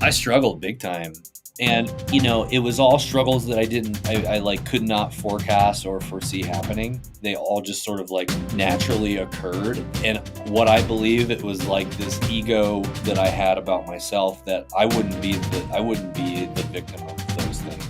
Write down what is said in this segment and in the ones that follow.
I struggled big time. And, it was all struggles that I like could not forecast or foresee happening. They all just sort of like naturally occurred. And what I believe, it was like this ego that I had about myself, that I wouldn't be the victim of those things.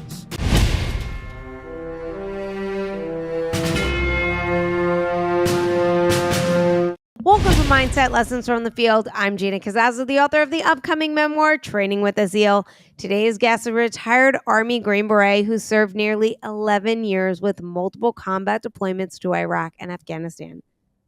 Welcome to Mindset Lessons from the Field. I'm Gina Cazazzo, the author of the upcoming memoir, Training with a Zeal. Today's guest is a retired Army Green Beret who served nearly 11 years with multiple combat deployments to Iraq and Afghanistan.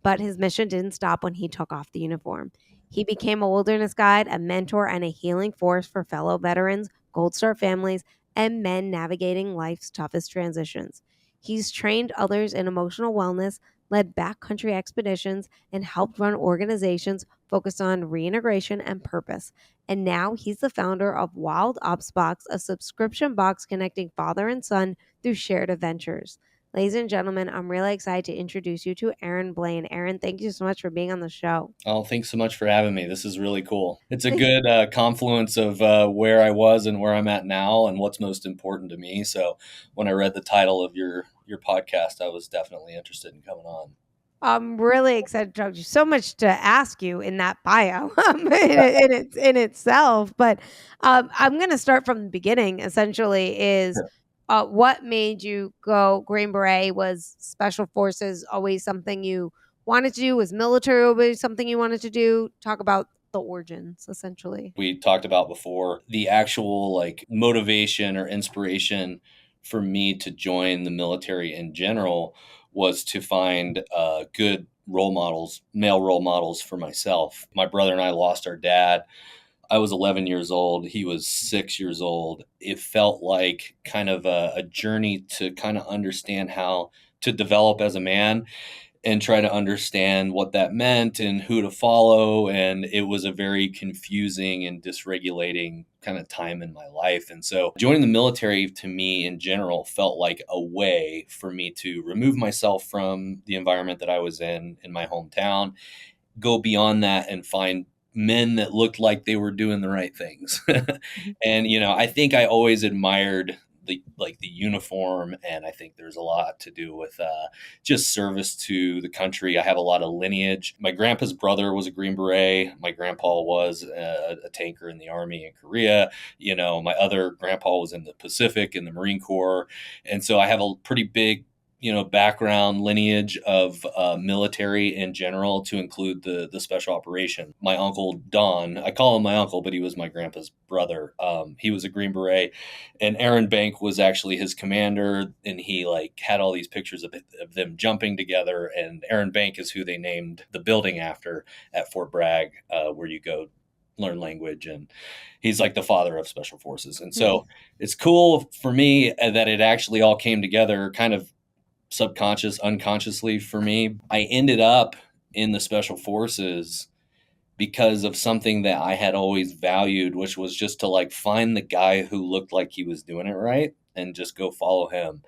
But his mission didn't stop when he took off the uniform. He became a wilderness guide, a mentor, and a healing force for fellow veterans, Gold Star families, and men navigating life's toughest transitions. He's trained others in emotional wellness, led backcountry expeditions, and helped run organizations focused on reintegration and purpose. And now he's the founder of Wild Ops Box, a subscription box connecting father and son through shared adventures. Ladies and gentlemen, I'm really excited to introduce you to Aaron Blaine. Aaron, thank you so much for being on the show. Oh, thanks so much for having me. This is really cool. It's a good confluence of where I was and where I'm at now and what's most important to me. So when I read the title of your podcast, I was definitely interested in coming on. I'm really excited to talk to you. So much to ask you in that bio in itself. But I'm going to start from the beginning, essentially, is what made you go Green Beret? Was Special Forces always something you wanted to do? Was military always something you wanted to do? Talk about the origins, essentially. We talked about before, the actual like motivation or inspiration for me to join the military in general was to find good role models, male role models for myself. My brother and I lost our dad. I was 11 years old. He was 6 years old. It felt like kind of a journey to kind of understand how to develop as a man and try to understand what that meant and who to follow. And it was a very confusing and dysregulating kind of time in my life. And so joining the military to me in general felt like a way for me to remove myself from the environment that I was in my hometown, go beyond that and find men that looked like they were doing the right things. And, I think I always admired the uniform, and I think there's a lot to do with just service to the country. I have a lot of lineage. My grandpa's brother was a Green Beret. My grandpa was a tanker in the Army in Korea. My other grandpa was in the Pacific in the Marine Corps. And so I have a pretty big background lineage of military in general, to include the special operation. My uncle Don, I call him my uncle, but he was my grandpa's brother. He was a Green Beret, and Aaron Bank was actually his commander, and he had all these pictures of them jumping together. And Aaron Bank is who they named the building after at Fort Bragg, where you go learn language, and he's like the father of special forces. And so it's cool for me that it actually all came together kind of unconsciously for me. I ended up in the special forces because of something that I had always valued, which was just to find the guy who looked like he was doing it right and just go follow him.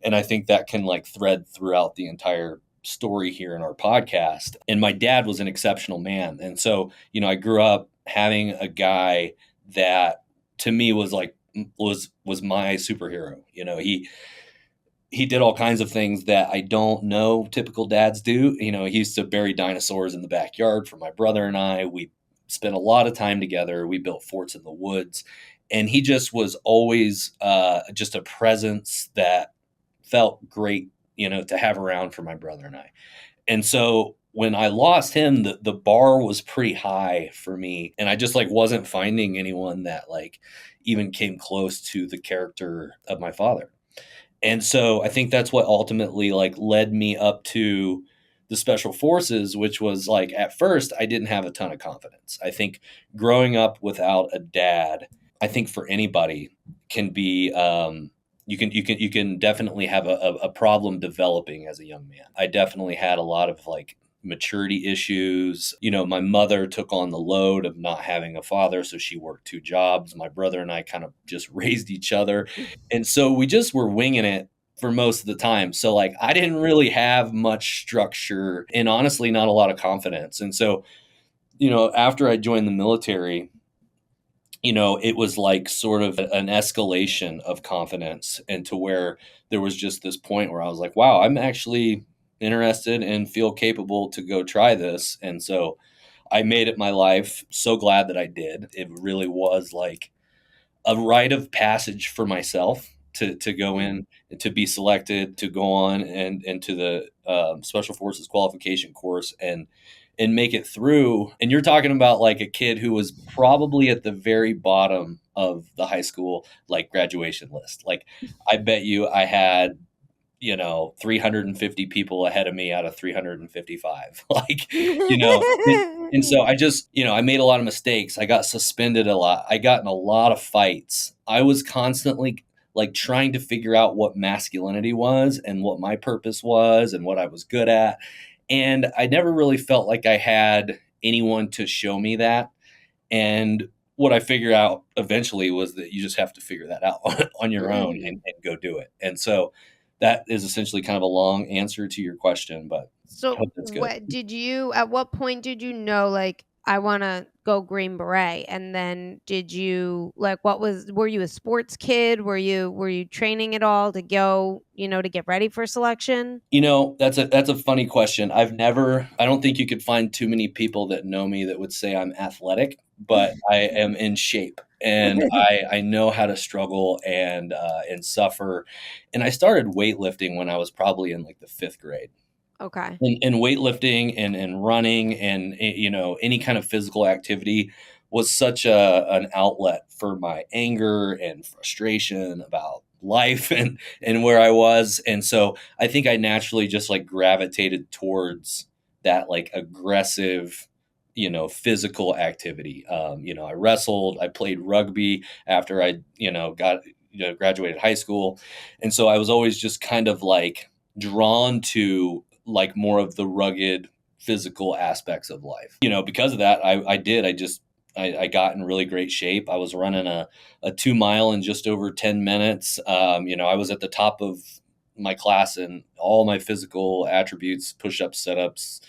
And I think that can thread throughout the entire story here in our podcast. And my dad was an exceptional man. And so, I grew up having a guy that to me was was my superhero. He did all kinds of things that I don't know typical dads do. He used to bury dinosaurs in the backyard for my brother and I. We spent a lot of time together. We built forts in the woods. And he just was always just a presence that felt great, to have around for my brother and I. And so when I lost him, the bar was pretty high for me. And I just wasn't finding anyone that even came close to the character of my father. And so I think that's what ultimately led me up to the special forces, which was at first I didn't have a ton of confidence. I think growing up without a dad, I think for anybody can be, you can definitely have a problem developing as a young man. I definitely had a lot of maturity issues. My mother took on the load of not having a father, so she worked 2 jobs. My brother and I kind of just raised each other. And so we just were winging it for most of the time. So I didn't really have much structure and honestly not a lot of confidence. And so, after I joined the military, it was like sort of an escalation of confidence, and to where there was just this point where I was like, wow, I'm actually interested and feel capable to go try this. And so I made it my life. So glad that I did. It really was like a rite of passage for myself to go in and to be selected to go on and into the special forces qualification course and make it through. And you're talking about like a kid who was probably at the very bottom of the high school like graduation list. Like I bet you I had 350 people ahead of me out of 355. Like, and so I just, I made a lot of mistakes. I got suspended a lot. I got in a lot of fights. I was constantly like trying to figure out what masculinity was and what my purpose was and what I was good at. And I never really felt like I had anyone to show me that. And what I figured out eventually was that you just have to figure that out on your own and go do it. And so that is essentially kind of a long answer to your question, but I So hope that's good. at what point did you know, like, I want to go Green Beret? And then did you, like, were you a sports kid? Were you training at all to go, to get ready for selection? That's a funny question. I don't think you could find too many people that know me that would say I'm athletic, but I am in shape and I know how to struggle and suffer. And I started weightlifting when I was probably in like the 5th grade. Okay. And weightlifting and running and any kind of physical activity was such an outlet for my anger and frustration about life and where I was. And so I think I naturally just like gravitated towards that like aggressive physical activity. I wrestled, I played rugby after I got graduated high school. And so I was always just kind of like drawn to like more of the rugged physical aspects of life. Because of that, I got in really great shape. I was running a 2 mile in just over 10 minutes. I was at the top of my class in all my physical attributes, push-ups, sit-ups,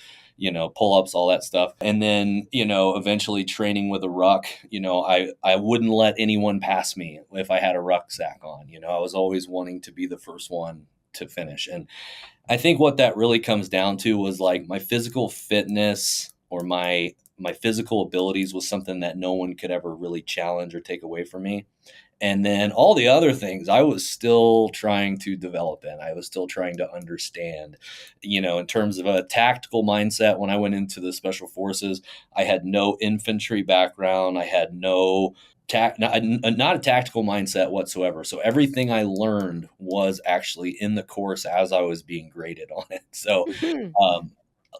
pull-ups, all that stuff. And then, eventually training with a ruck, I wouldn't let anyone pass me if I had a rucksack on. I was always wanting to be the first one to finish. And I think what that really comes down to was like my physical fitness or my physical abilities was something that no one could ever really challenge or take away from me. And then all the other things I was still trying to develop in. I was still trying to understand, in terms of a tactical mindset. When I went into the special forces, I had no infantry background. I had no not a tactical mindset whatsoever. So everything I learned was actually in the course as I was being graded on it. So um,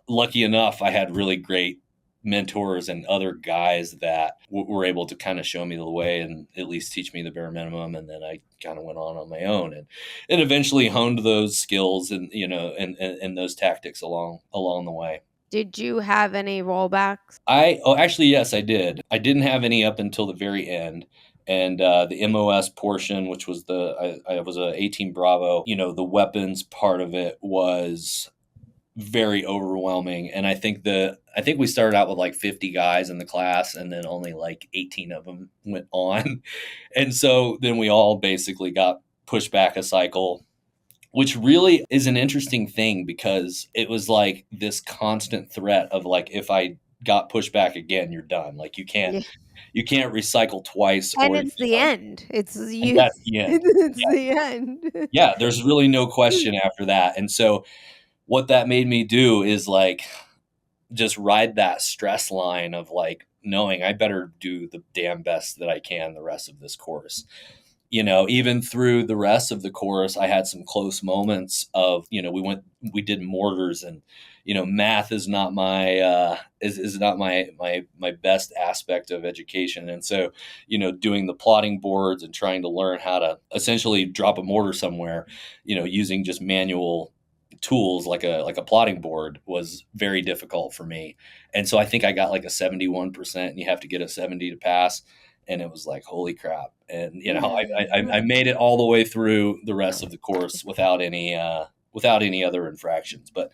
lucky enough, I had really great mentors and other guys that were able to kind of show me the way and at least teach me the bare minimum. And then I kind of went on my own and eventually honed those skills and, and those tactics along the way. Did you have any rollbacks? Actually, yes, I did. I didn't have any up until the very end. And the MOS portion, which was I was a 18 Bravo, the weapons part of it was very overwhelming. And I think we started out with like 50 guys in the class and then only like 18 of them went on. And so then we all basically got pushed back a cycle, which really is an interesting thing because it was like this constant threat of like, if I got pushed back again, you're done. Like Yeah. you can't recycle twice And or it's the end. It's and you. that's the end. It's the end. Yeah, there's really no question after that. And so what that made me do is like just ride that stress line of like knowing I better do the damn best that I can the rest of this course. Even through the rest of the course, I had some close moments of, we did mortars and, math is not my, is not my best aspect of education. And so, doing the plotting boards and trying to learn how to essentially drop a mortar somewhere, using just manual tools like a plotting board was very difficult for me. And so I think I got like a 71% and you have to get a 70 to pass. And it was like, holy crap. And, I made it all the way through the rest of the course without any other infractions. But,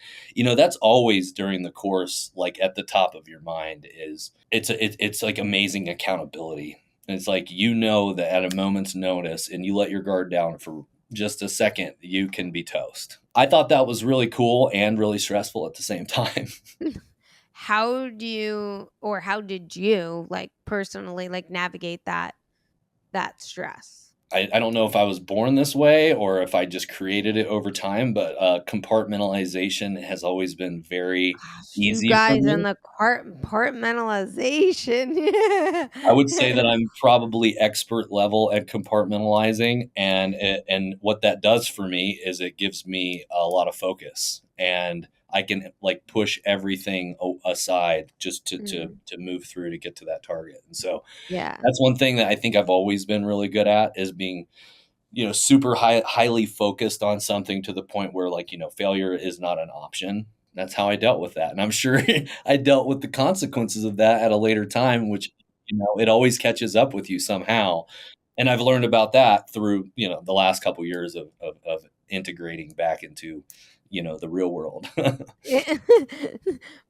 that's always during the course, like at the top of your mind is it's like amazing accountability. And it's like, you know, that at a moment's notice and you let your guard down for just a second, you can be toast. I thought that was really cool and really stressful at the same time. How do you, or how did you, like, personally, like, navigate that stress? I don't know if I was born this way or if I just created it over time, but compartmentalization has always been very Gosh, you easy for guys me. and the compartmentalization. I would say that I'm probably expert level at compartmentalizing, and what that does for me is it gives me a lot of focus, and I can like push everything aside just Mhm. to move through to get to that target. And so Yeah. that's one thing that I think I've always been really good at, is being, you know, super highly focused on something to the point where, like, you know, failure is not an option. That's how I dealt with that. And I'm sure I dealt with the consequences of that at a later time, which, you know, it always catches up with you somehow. And I've learned about that through, you know, the last couple years of integrating back into, you know, the real world.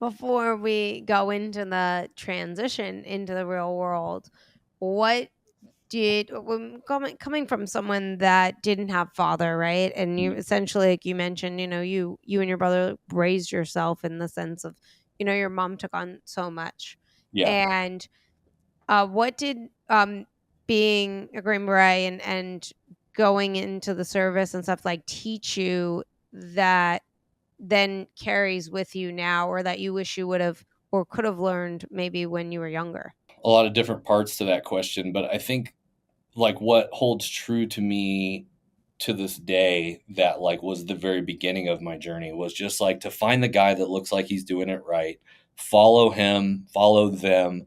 Before we go into the transition into the real world, what did, when coming from someone that didn't have father, right? And you essentially, like you mentioned, you and your brother raised yourself in the sense of, your mom took on so much. Yeah. And what did being a Green Beret and going into the service and stuff like teach you that then carries with you now, or that you wish you would have or could have learned maybe when you were younger? A lot of different parts to that question, but I think like what holds true to me to this day, that like was the very beginning of my journey, was just like to find the guy that looks like he's doing it right, follow him, follow them,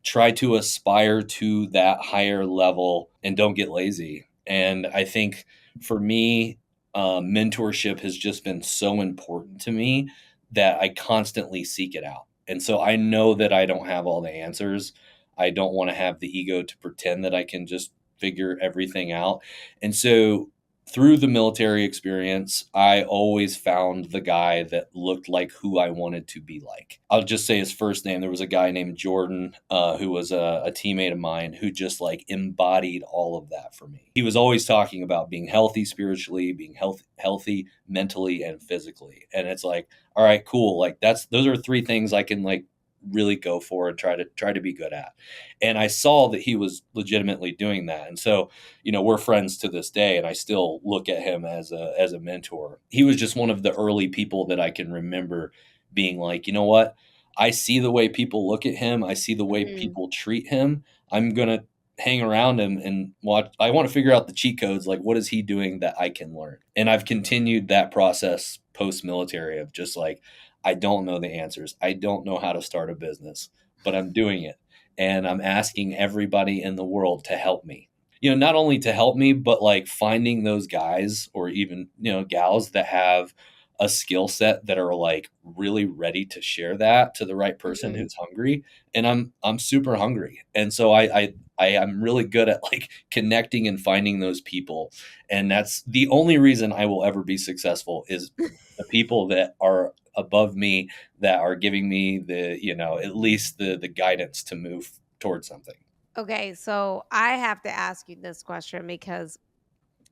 try to aspire to that higher level, and don't get lazy. And I think for me, mentorship has just been so important to me that I constantly seek it out. And so I know that I don't have all the answers. I don't want to have the ego to pretend that I can just figure everything out. And so through the military experience, I always found the guy that looked like who I wanted to be like. I'll just say his first name. There was a guy named Jordan, who was a teammate of mine, who just like embodied all of that for me. He was always talking about being healthy spiritually, being healthy mentally and physically. And it's like, all right, cool. Like those are three things I can like really go for and try to be good at. And I saw that he was legitimately doing that. And so, you know, we're friends to this day, and I still look at him as a mentor. He was just one of the early people that I can remember being like, you know what? I see the way people look at him. I see the way Mhm. people treat him. I'm going to hang around him and watch. I want to figure out the cheat codes. Like, what is he doing that I can learn? And I've continued that process post military of just like, I don't know the answers. I don't know how to start a business, but I'm doing it. And I'm asking everybody in the world to help me. You know, not only to help me, but like finding those guys or even, you know, gals that have a skill set that are like really ready to share that to the right person Mhm. who's hungry. And I'm super hungry. And so I am really good at like connecting and finding those people. And that's the only reason I will ever be successful, is the people that are above me, that are giving me the, you know, at least the guidance to move towards something. Okay, so I have to ask you this question because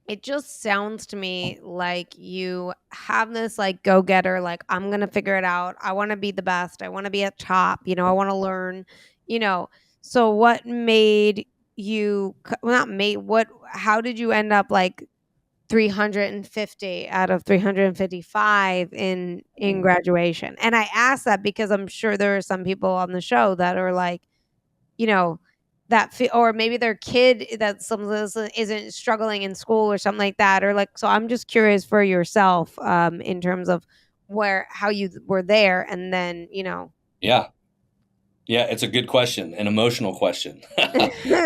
it just sounds to me like you have this like go getter, like, I'm going to figure it out. I want to be the best. I want to be at top. I want to learn, you know. So, what made you, well, not made, how did you end up like 350 out of 355 in Mhm. graduation? And I ask that because I'm sure there are some people on the show that are like, you know, or maybe their kid that some of this isn't struggling in school or something like that, or like, so I'm just curious for yourself, in terms of how you were there, and then, Yeah. Yeah, it's a good question, an emotional question.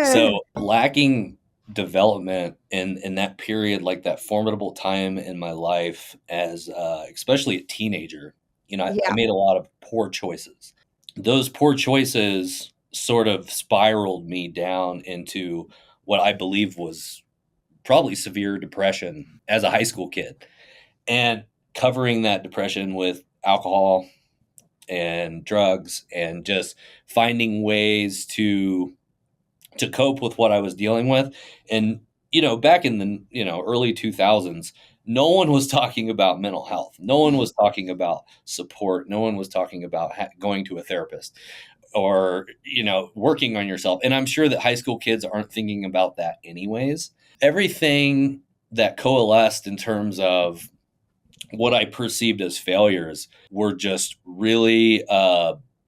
So, lacking development in that period, like that formidable time in my life as, especially a teenager, you know, I yeah. made a lot of poor choices. Those poor choices sort of spiraled me down into what I believe was probably severe depression as a high school kid, and covering that depression with alcohol and drugs, and just finding ways to to cope with what I was dealing with. And, back in the, early 2000s, no one was talking about mental health. No one was talking about support. No one was talking about going to a therapist or, working on yourself. And I'm sure that high school kids aren't thinking about that anyways. Everything that coalesced in terms of what I perceived as failures were just really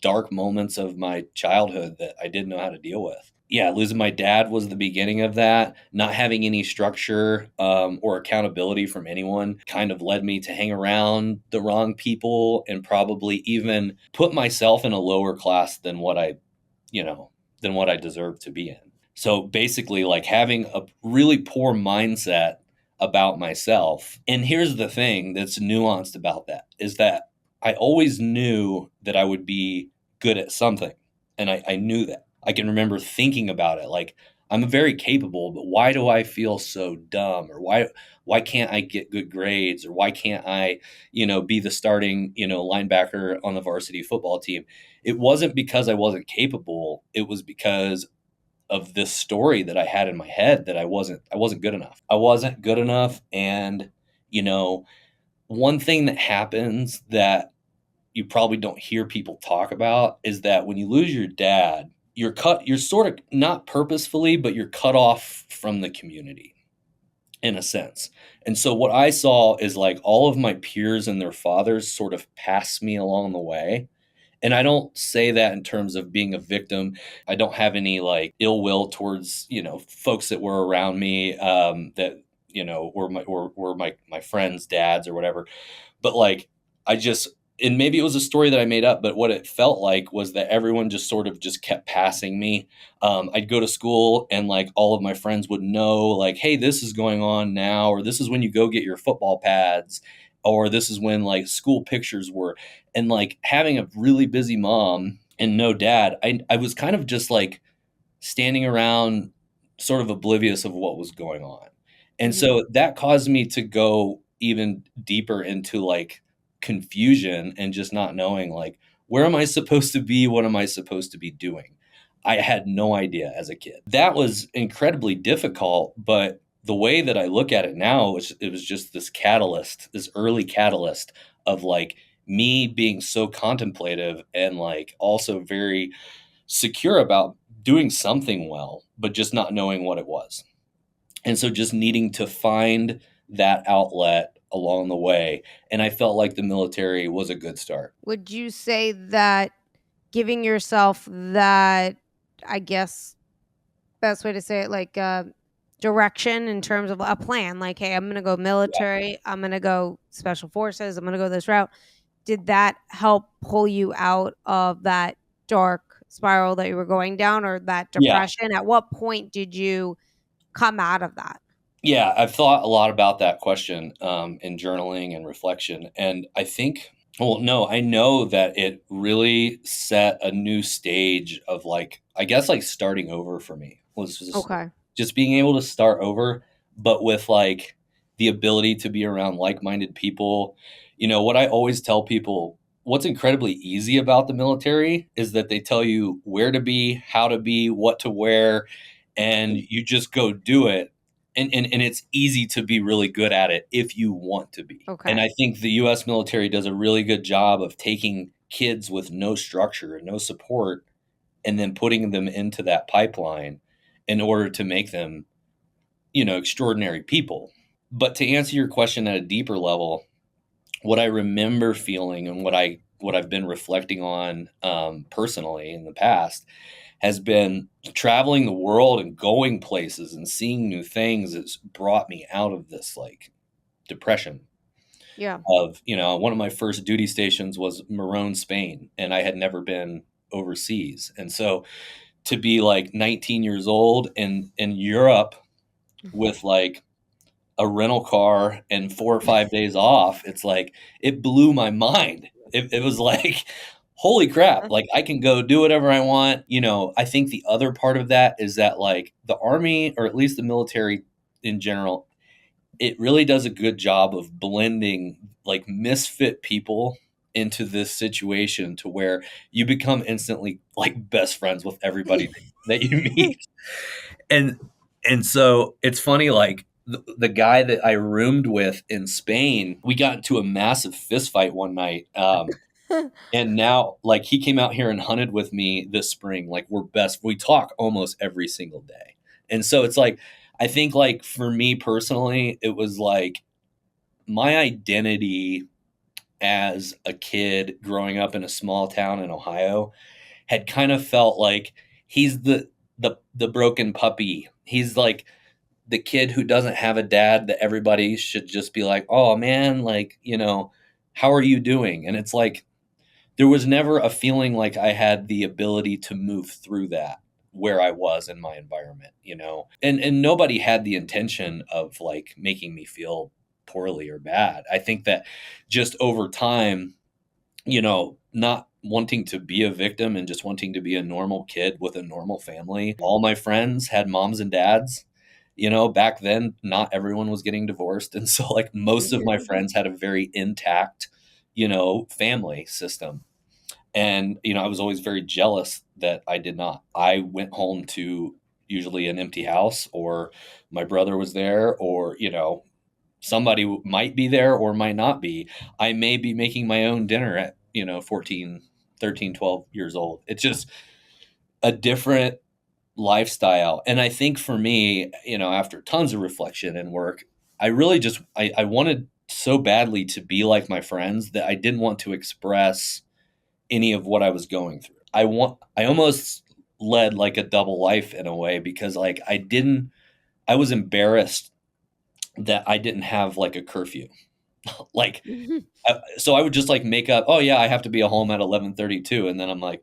dark moments of my childhood that I didn't know how to deal with. Yeah, losing my dad was the beginning of that. Not having any structure or accountability from anyone kind of led me to hang around the wrong people and probably even put myself in a lower class than what I deserved to be in. So basically, like having a really poor mindset about myself. And here's the thing that's nuanced about that is that I always knew that I would be good at something. And I knew that. I can remember thinking about it like, I'm very capable, but why do I feel so dumb? Or why can't I get good grades? Or why can't I, be the starting, linebacker on the varsity football team? It wasn't because I wasn't capable. It was because of this story that I had in my head that I wasn't good enough. I wasn't good enough. And, you know, one thing that happens that you probably don't hear people talk about is that when you lose your dad, you're sort of not purposefully, but you're cut off from the community in a sense. And so what I saw is like all of my peers and their fathers sort of pass me along the way. And I don't say that in terms of being a victim. I don't have any like ill will towards, folks that were around me that, were my friends' dads or whatever. But like, I just, and maybe it was a story that I made up, but what it felt like was that everyone just sort of just kept passing me. I'd go to school and like all of my friends would know, like, hey, this is going on now, or this is when you go get your football pads, or this is when like school pictures were. And like having a really busy mom and no dad, I was kind of just like standing around sort of oblivious of what was going on. And Mhm. so that caused me to go even deeper into like confusion and just not knowing like, where am I supposed to be? What am I supposed to be doing? I had no idea as a kid. That was incredibly difficult, but the way that I look at it now is it was just this catalyst, this early catalyst of like me being so contemplative and like also very secure about doing something well, but just not knowing what it was. And so just needing to find that outlet along the way. And I felt like the military was a good start. Would you say that giving yourself that, I guess, best way to say it, like direction in terms of a plan, like, hey, I'm going to go Yeah. military, I'm going to go special forces, I'm going to go this route. Did that help pull you out of that dark spiral that you were going down or that Yeah. depression? At what point did you come out of that? Yeah. I've thought a lot about that question in journaling and reflection. And I think, well, no, I know that it really set a new stage of like, I guess like starting over for me was Okay. just being able to start over, but with like the ability to be around like-minded people. What I always tell people, what's incredibly easy about the military is that they tell you where to be, how to be, what to wear, and you just go do it. And it's easy to be really good at it if you want to be. And Okay. I think the US military does a really good job of taking kids with no structure and no support and then putting them into that pipeline in order to make them, extraordinary people. But to answer your question at a deeper level, what I remember feeling and what I've been reflecting on personally in the past has been traveling the world and going places and seeing new things that's brought me out of this like depression Yeah. of, one of my first duty stations was Maroon, Spain, and I had never been overseas. And so to be like 19 years old in Europe with like a rental car and 4 or 5 days off, it's like it blew my mind. It was like, holy crap, like I can go do whatever I want. I think the other part of that is that like the army or at least the military in general, it really does a good job of blending like misfit people into this situation to where you become instantly like best friends with everybody that you meet. And so it's funny, like the guy that I roomed with in Spain, we got into a massive fist fight one night. And now, like, he came out here and hunted with me this spring. Like, we talk almost every single day. And so it's like, I think, like, for me personally, it was like my identity as a kid growing up in a small town in Ohio had kind of felt like he's the broken puppy. He's like the kid who doesn't have a dad that everybody should just be like, "Oh man, like, how are you doing?" And it's like there was never a feeling like I had the ability to move through that where I was in my environment. And nobody had the intention of like making me feel poorly or bad. I think that just over time, not wanting to be a victim and just wanting to be a normal kid with a normal family. All my friends had moms and dads. Back then, not everyone was getting divorced. And so, like, most of my friends had a very intact, family system. And, I was always very jealous that I did not. I went home to usually an empty house, or my brother was there, or, somebody might be there or might not be. I may be making my own dinner at, 14, 13, 12 years old. It's just a different lifestyle. And I think for me, after tons of reflection and work, I really just, I wanted so badly to be like my friends that I didn't want to express any of what I was going through. I almost led like a double life in a way, because like I was embarrassed that I didn't have like a curfew. Like, so I would just like make up, oh yeah, I have to be at home at 11:32, and then I'm like,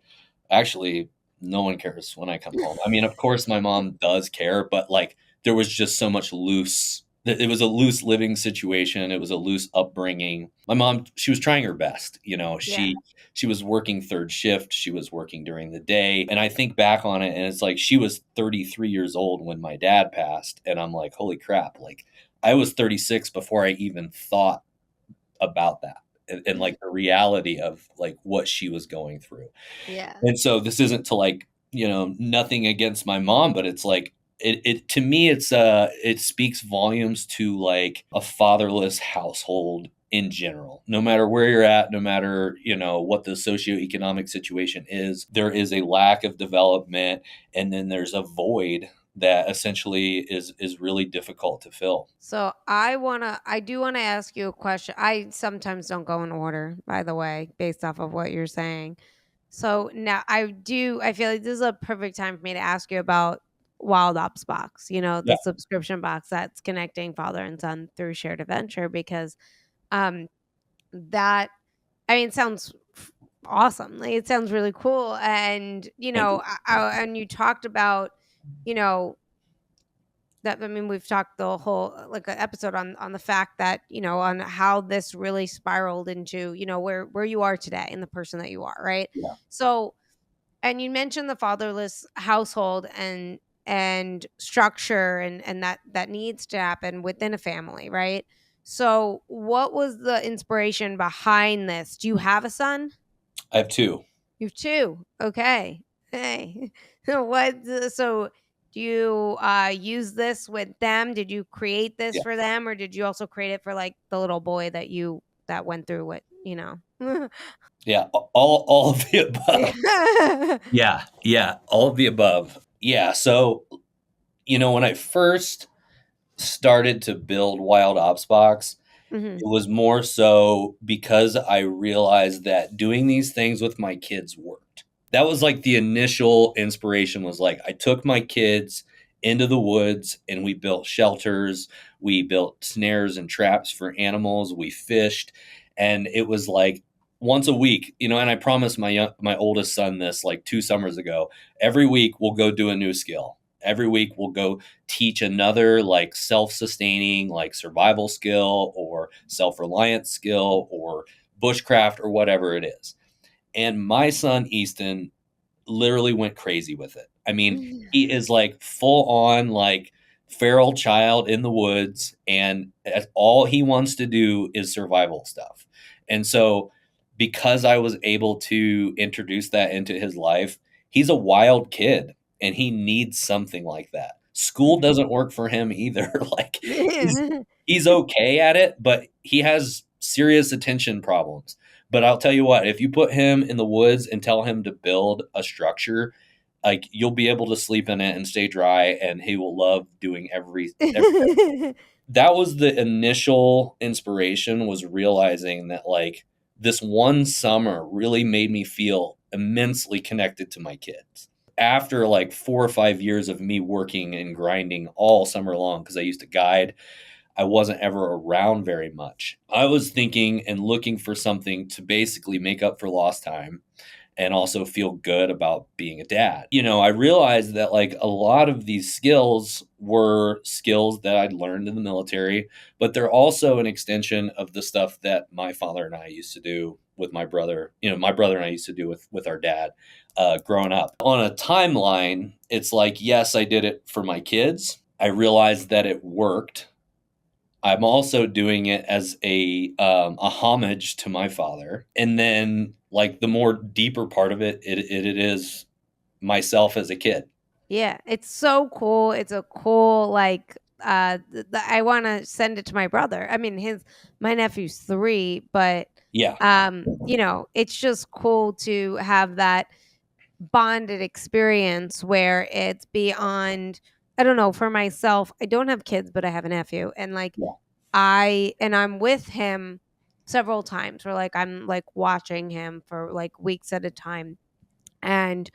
actually, no one cares when I come home. I mean, of course, my mom does care, but like there was just so much loose. It was a loose living situation. It was a loose upbringing. My mom, she was trying her best. Yeah. She was working third shift. She was working during the day, and I think back on it, and it's like she was 33 years old when my dad passed, and I'm like, holy crap! Like I was 36 before I even thought about that, and like the reality of like what she was going through. Yeah. And so this isn't to like, nothing against my mom, but it's like it to me it speaks volumes to like a fatherless household in general. No matter where you're at, no matter, what the socioeconomic situation is, there is a lack of development, and then there's a void that essentially is really difficult to fill. So I do wanna ask you a question. I sometimes don't go in order, by the way, based off of what you're saying. So now I feel like this is a perfect time for me to ask you about Wild Ops Box, Yeah. the subscription box that's connecting father and son through shared adventure, because um that I mean, it sounds awesome. Like, it sounds really cool. And, Thank you. and you talked about, you know, that I mean, we've talked the whole like a episode on the fact that, on how this really spiraled into, where you are today and the person that you are, right? Yeah. So, and you mentioned the fatherless household and structure and that needs to happen within a family, right? So, what was the inspiration behind this? Do you have a son? I have two. You have two. Okay. Hey. So do you use this with them? Did you create this Yeah. for them, or did you also create it for like the little boy that went through what? Yeah, all of the above. Yeah, yeah, all of the above. Yeah, so, when I first started to build Wild Ops Box, Mhm. it was more so because I realized that doing these things with my kids worked. That was like the initial inspiration, was like I took my kids into the woods and we built shelters, we built snares and traps for animals, we fished, and it was like once a week, and I promised my oldest son this like 2 summers ago. Every week we'll go do a new skill. Every week we'll go teach another like self-sustaining like survival skill or self-reliance skill or bushcraft or whatever it is. And my son Easton literally went crazy with it. I mean, he is like full on like feral child in the woods, and all he wants to do is survival stuff. And so because I was able to introduce that into his life, he's a wild kid. and he needs something like that. School doesn't work for him either. Like he's okay at it, but he has serious attention problems. But I'll tell you what, if you put him in the woods and tell him to build a structure, like you'll be able to sleep in it and stay dry, and he will love doing every that was the initial inspiration, was realizing that like this one summer really made me feel immensely connected to my kids. After like 4 or 5 years of me working and grinding all summer long, because I used to guide, I wasn't ever around very much. I was thinking and looking for something to basically make up for lost time and also feel good about being a dad. I realized that like a lot of these skills were skills that I'd learned in the military, but they're also an extension of the stuff that my father and I used to do with my brother. My brother and I used to do with our dad growing up. On a timeline, it's like, yes, I did it for my kids. I realized that it worked. I'm also doing it as a homage to my father, and then like the more deeper part of it is myself as a kid. Yeah, it's so cool. It's a cool like I want to send it to my brother. I mean, my nephew's 3, but Yeah, it's just cool to have that bonded experience where it's beyond. I don't know, for myself, I don't have kids, but I have a nephew, and like yeah, I'm with him several times where like I'm like watching him for like weeks at a time, and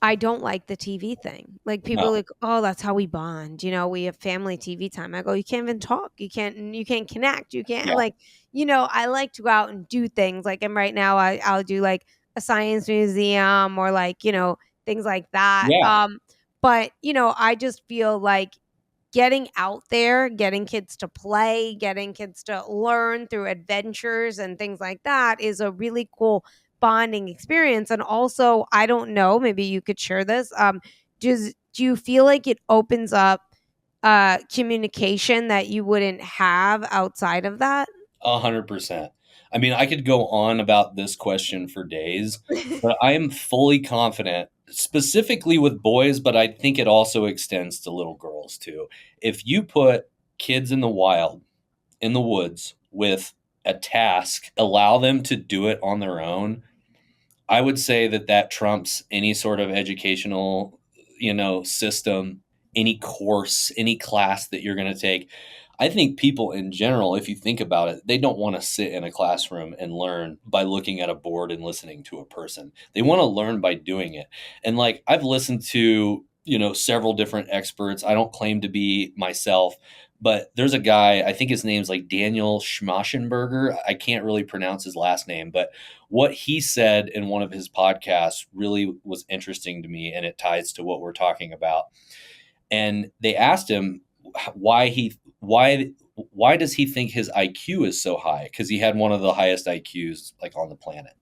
I don't like the TV thing. Like people are no, like, "Oh, that's how we bond." We have family TV time. I go, "You can't even talk. You can't connect. You can't yeah, like, I like to go out and do things. Like and right now I'll do like a science museum or like, things like that. yeah, But, I just feel like getting out there, getting kids to play, getting kids to learn through adventures and things like that is a really cool bonding experience. And also, I don't know, maybe you could share this. Do you feel like it opens up communication that you wouldn't have outside of that? 100%. I mean, I could go on about this question for days, but I am fully confident, specifically with boys, but I think it also extends to little girls too. If you put kids in the wild, in the woods, with a task, allow them to do it on their own, I would say that that trumps any sort of educational, system, any course, any class that you're going to take. I think people in general, if you think about it, they don't want to sit in a classroom and learn by looking at a board and listening to a person. They want to learn by doing it. And like I've listened to, several different experts. I don't claim to be myself, but there's a guy, I think his name's like Daniel Schmachenberger. I can't really pronounce his last name, but what he said in one of his podcasts really was interesting to me, and it ties to what we're talking about. And they asked him why does he think his IQ is so high, because he had one of the highest IQs like on the planet.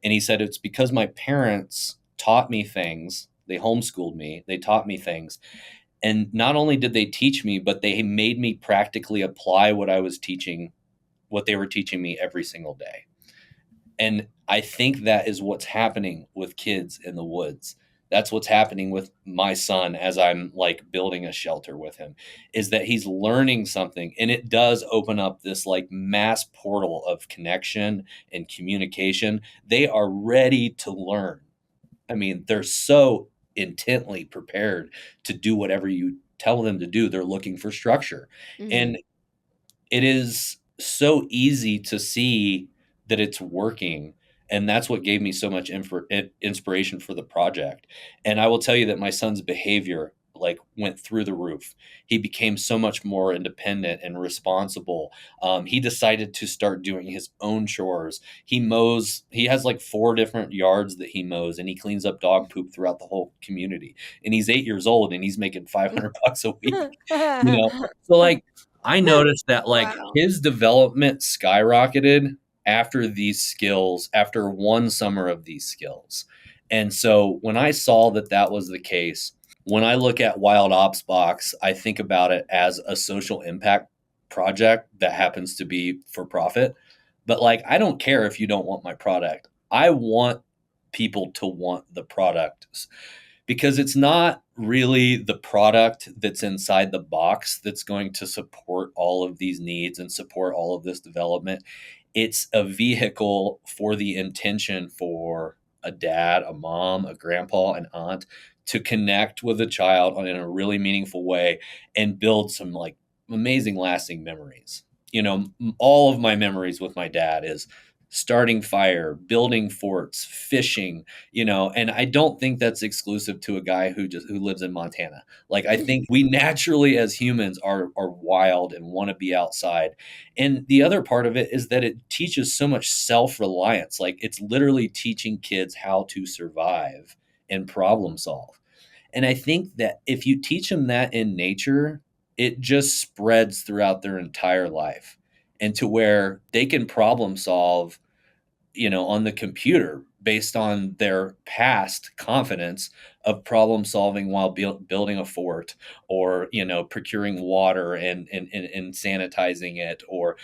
And he said, it's because my parents taught me things. They homeschooled me, they taught me things, and not only did they teach me, but they made me practically apply what they were teaching me every single day. And I think that is what's happening with kids in the woods. That's what's happening with my son as I'm like building a shelter with him, is that he's learning something, and it does open up this like mass portal of connection and communication. They are ready to learn. I mean, they're so intently prepared to do whatever you tell them to do. They're looking for structure. Hmm. And it is so easy to see that it's working, and that's what gave me so much inspiration for the project. And I will tell you that my son's behavior like went through the roof. He became so much more independent and responsible. He decided to start doing his own chores. He has like 4 different yards that he mows, and he cleans up dog poop throughout the whole community. And he's 8 years old, and he's making $500 a week, so like I noticed that like Wow. his development skyrocketed after these skills, after one summer of these skills. And so when I saw that that was the case, when I look at Wild Ops Box, I think about it as a social impact project that happens to be for profit. But like, I don't care if you don't want my product. I want people to want the product, because it's not really the product that's inside the box that's going to support all of these needs and support all of this development. It's a vehicle for the intention for a dad, a mom, a grandpa, an aunt to connect with a child in a really meaningful way and build some like amazing lasting memories. All of my memories with my dad is starting fire, building forts, fishing, and I don't think that's exclusive to a guy who lives in Montana. Like, I think we naturally as humans are wild and want to be outside. And the other part of it is that it teaches so much self-reliance. Like, it's literally teaching kids how to survive and problem solve. And I think that if you teach them that in nature, it just spreads throughout their entire life, and to where they can problem solve, on the computer based on their past confidence of problem solving while building a fort, or, procuring water and sanitizing it, or,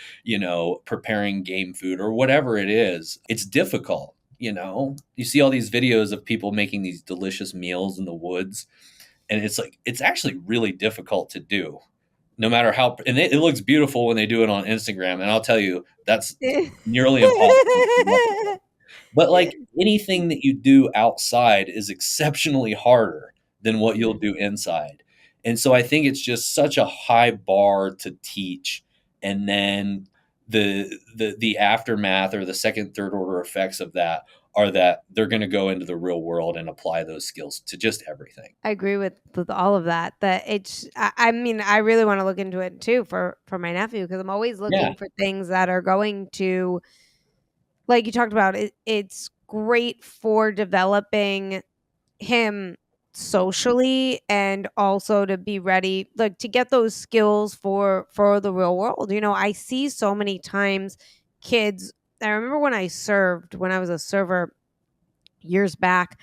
preparing game food or whatever it is. It's difficult. You see all these videos of people making these delicious meals in the woods, and it's like, it's actually really difficult to do, no matter how, and it looks beautiful when they do it on Instagram. And I'll tell you, that's nearly impossible. But like anything that you do outside is exceptionally harder than what you'll do inside. And so I think it's just such a high bar to teach. And then the aftermath, or the second, third order effects of that, are that they're going to go into the real world and apply those skills to just everything. I agree with all of that. That I mean, I really want to look into it too for my nephew, because I'm always Yeah. looking for things that are going to, like you talked about, it's great for developing him socially, and also to be ready, like to get those skills for the real world. I see so many times kids. I remember when I was a server years back,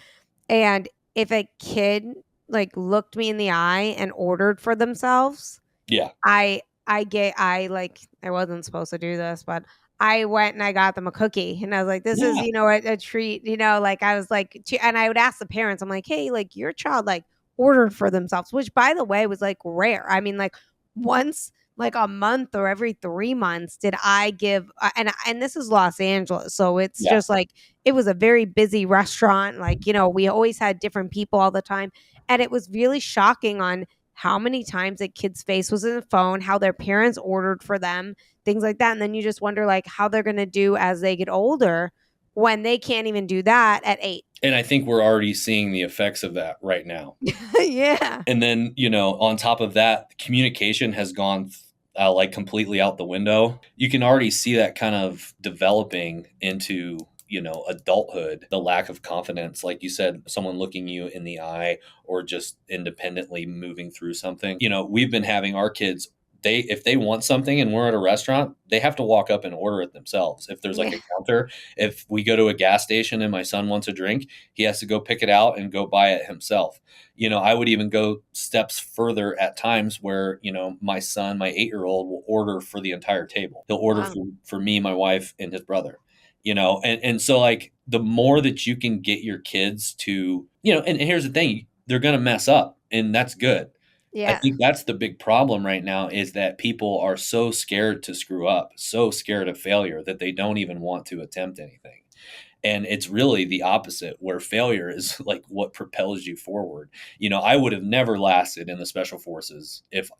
and if a kid like looked me in the eye and ordered for themselves, Yeah. I wasn't supposed to do this, but I went and I got them a cookie, and I was like, this is, Yeah. a treat, like I was like, and I would ask the parents, I'm like, hey, like your child like ordered for themselves, which by the way was like rare. I mean, like once like a month or every 3 months did I give, and this is Los Angeles. So it's Yeah. just like, it was a very busy restaurant. Like, we always had different people all the time. And it was really shocking on how many times a kid's face was in the phone, how their parents ordered for them, things like that. And then you just wonder like how they're going to do as they get older when they can't even do that at 8. And I think we're already seeing the effects of that right now. Yeah. And then, on top of that, communication has gone like completely out the window. You can already see that kind of developing into, adulthood, the lack of confidence. Like you said, someone looking you in the eye, or just independently moving through something. We've been having our kids, if they want something and we're at a restaurant, they have to walk up and order it themselves. If there's like Yeah. a counter, if we go to a gas station and my son wants a drink, he has to go pick it out and go buy it himself. I would even go steps further at times where, my son, my 8-year-old, will order for the entire table. He'll order Wow. for me, my wife, and his brother, and so like the more that you can get your kids to, and here's the thing, they're going to mess up, and that's good. I Yeah. think that's the big problem right now, is that people are so scared to screw up, so scared of failure, that they don't even want to attempt anything. And it's really the opposite, where failure is like what propels you forward. I would have never lasted in the special forces if,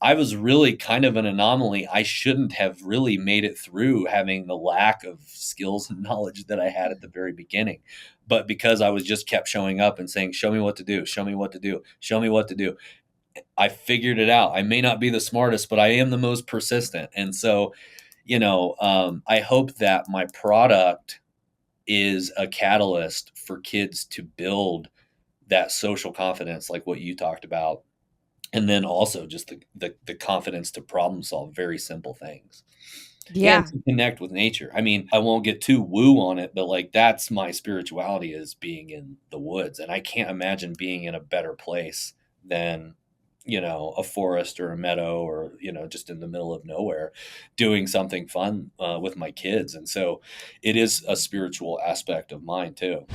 I was really kind of an anomaly. I shouldn't have really made it through, having the lack of skills and knowledge that I had at the very beginning. But because I was just kept showing up and saying, show me what to do, show me what to do, show me what to do, I figured it out. I may not be the smartest, but I am the most persistent. And so, I hope that my product is a catalyst for kids to build that social confidence, like what you talked about. And then also just the confidence to problem solve very simple things, and Yeah. to connect with nature. I mean, I won't get too woo on it, but like that's my spirituality, is being in the woods. And I can't imagine being in a better place than, a forest or a meadow, or, just in the middle of nowhere, doing something fun with my kids. And so it is a spiritual aspect of mine too.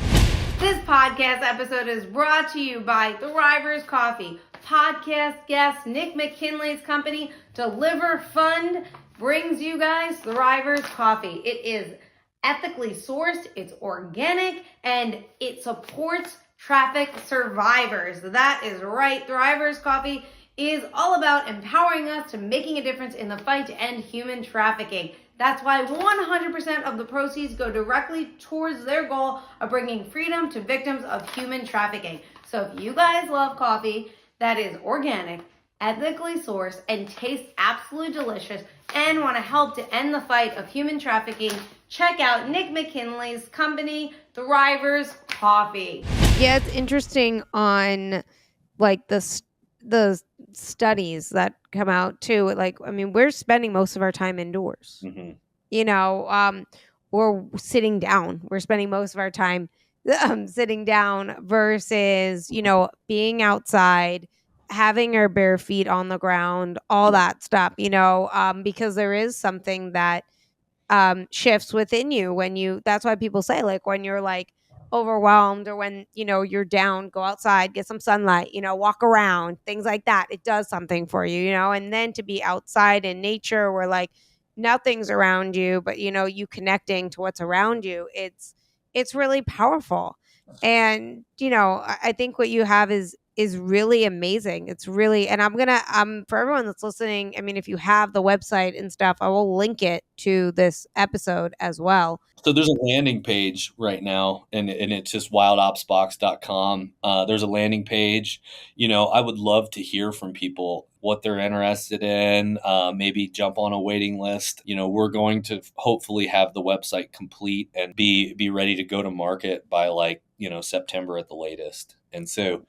This podcast episode is brought to you by Thrivers Coffee. Podcast guest Nick McKinley's company, Deliver Fund, brings you guys Thrivers Coffee. It is ethically sourced, it's organic, and it supports traffic survivors. That is right. Thrivers Coffee is all about empowering us to making a difference in the fight to end human trafficking. That's why 100% of the proceeds go directly towards their goal of bringing freedom to victims of human trafficking. So if you guys love coffee that is organic, ethically sourced, and tastes absolutely delicious, and want to help to end the fight of human trafficking, check out Nick McKinley's company, Thrivers Coffee. Yeah, it's interesting on like the studies that come out too. Like, I mean, we're spending most of our time indoors. Mm-hmm. You know, or sitting down. We're spending most of our time sitting down versus, you know, being outside, having our bare feet on the ground, all that stuff, you know, because there is something that shifts within you when you, that's why people say, like, when you're like overwhelmed or when, you know, you're down, go outside, get some sunlight, you know, walk around, things like that. It does something for you, you know. And then to be outside in nature where like nothing's around you, but you know, you connecting to what's around you, it's really powerful. And you know, I think what you have is really amazing. It's really, and I'm gonna for everyone that's listening, I mean, if you have the website and stuff, I will link it to this episode as well. So there's a landing page right now, and it's just wildopsbox.com. There's a landing page. You know, I would love to hear from people what they're interested in. Maybe jump on a waiting list. You know, we're going to hopefully have the website complete and be ready to go to market by like, you know, September at the latest. And so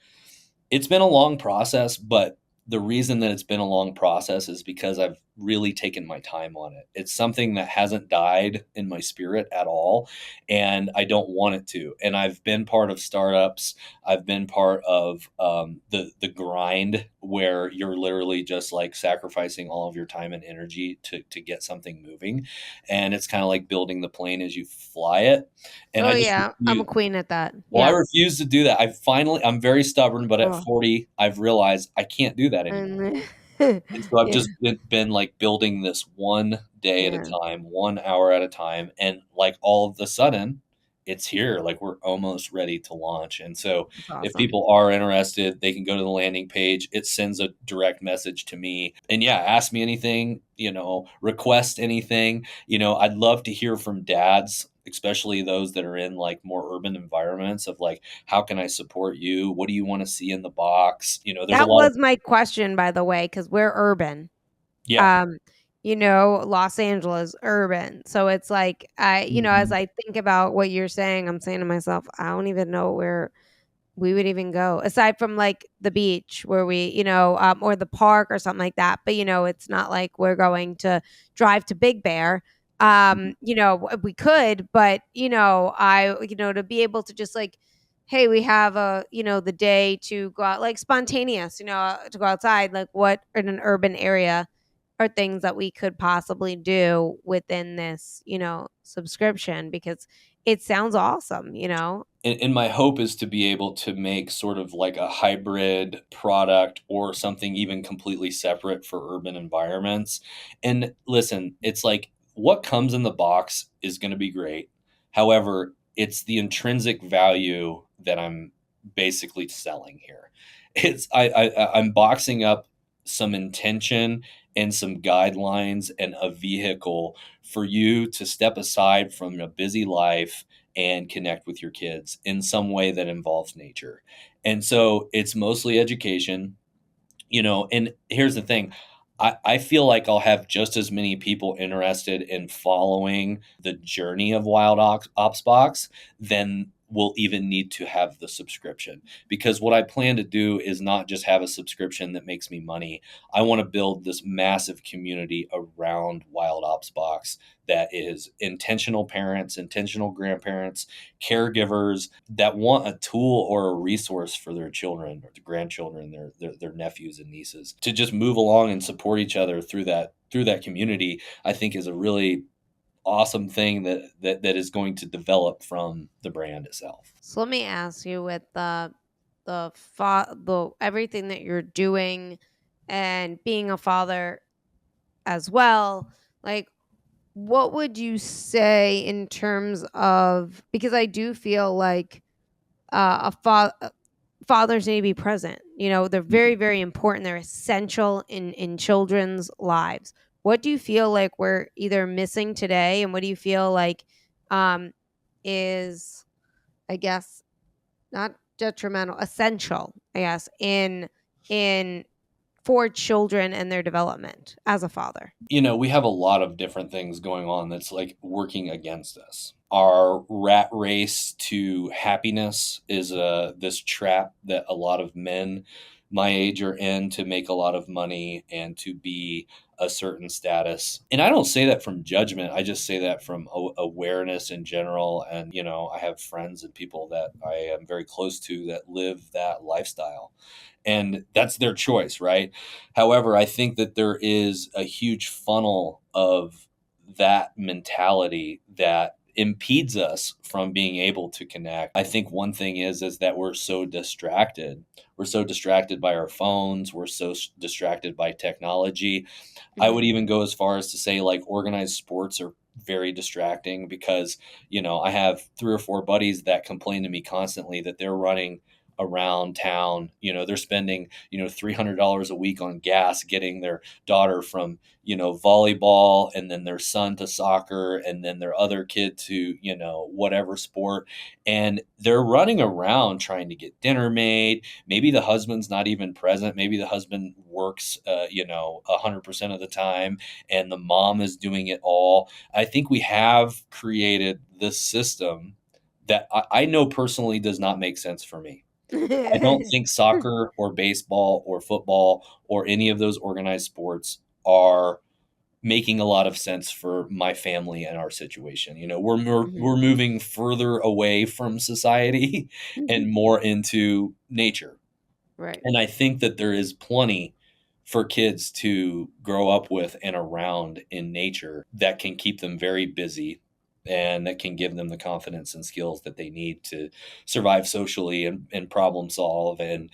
it's been a long process, but the reason that it's been a long process is because I've really taken my time on it. It's something that hasn't died in my spirit at all, and I don't want it to. And I've been part of startups. I've been part of the grind where you're literally just like sacrificing all of your time and energy to get something moving, and it's kind of like building the plane as you fly it. And Oh I just yeah, I'm a queen at that. well, I Yeah. refuse to do that. I'm very stubborn, but at Oh. 40, I've realized I can't do that anymore. And And so I've yeah, just been like building this one day at a yeah, time, 1 hour at a time. And like all of a sudden, it's here. Like we're almost ready to launch. And so that's if awesome. people are interested, they can go to the landing page. It sends a direct message to me. And yeah, ask me anything, you know, request anything. You know, I'd love to hear from dads, especially those that are in like more urban environments of like, how can I support you? What do you want to see in the box? You know, there's a That lot of, was my question, by the way, because we're urban. yeah. Um, you know, Los Angeles, urban. So it's like I, you know, as Mhm. I think about what you're saying, I'm saying to myself, I don't even know where we would even go aside from like the beach where we, you know, or the park or something like that. But you know, it's not like we're going to drive to Big Bear. Mhm. You know, we could, but you know, you know, to be able to just like, hey, we have a, you know, the day to go out, like spontaneous, you know, to go outside, like what in an urban area are things that we could possibly do within this, you know, subscription because it sounds awesome, you know. And my hope is to be able to make sort of like a hybrid product or something even completely separate for urban environments. And listen, it's like what comes in the box is going to be great. However, it's the intrinsic value that I'm basically selling here. I'm boxing up some intention and some guidelines and a vehicle for you to step aside from a busy life and connect with your kids in some way that involves nature. And so it's mostly education, you know. And here's the thing, I feel like I'll have just as many people interested in following the journey of Wild Ops Box than will even need to have the subscription. Because what I plan to do is not just have a subscription that makes me money. I want to build this massive community around Wild Ops Box that is intentional parents, intentional grandparents, caregivers that want a tool or a resource for their children or their grandchildren, their nephews and nieces to just move along and support each other through that community. I think is a really awesome thing that is going to develop from the brand itself. So let me ask you, with the everything that you're doing and being a father as well, like, what would you say in terms of, because I do feel like fathers need to be present. They're very, very important. They're essential in children's lives. What do you feel like we're either missing today, and what do you feel like um, is, I guess, not detrimental, essential, I guess, in for children and their development as a father? We have a lot of different things going on that's like working against us. Our rat race to happiness is this trap that a lot of men my age are in, to make a lot of money and to be a certain status. And I don't say that from judgment. I just say that from awareness in general. And, I have friends and people that I am very close to that live that lifestyle, and that's their choice, right? However, I think that there is a huge funnel of that mentality that impedes us from being able to connect. I think one thing is that we're so distracted. We're so distracted by our phones, we're so distracted by technology. I would Mhm. even go as far as to say, like, organized sports are very distracting because, I have 3 or 4 buddies that complain to me constantly that they're running around town. They're spending, $300 a week on gas getting their daughter from, volleyball, and then their son to soccer, and then their other kid to, whatever sport. And they're running around trying to get dinner made. Maybe the husband's not even present. Maybe the husband works, 100% of the time, and the mom is doing it all. I think we have created this system that I know personally does not make sense for me. I don't think soccer or baseball or football or any of those organized sports are making a lot of sense for my family and our situation. We're Mhm. moving further away from society and more into nature. Right. And I think that there is plenty for kids to grow up with and around in nature that can keep them very busy, and that can give them the confidence and skills that they need to survive socially, and problem solve, and,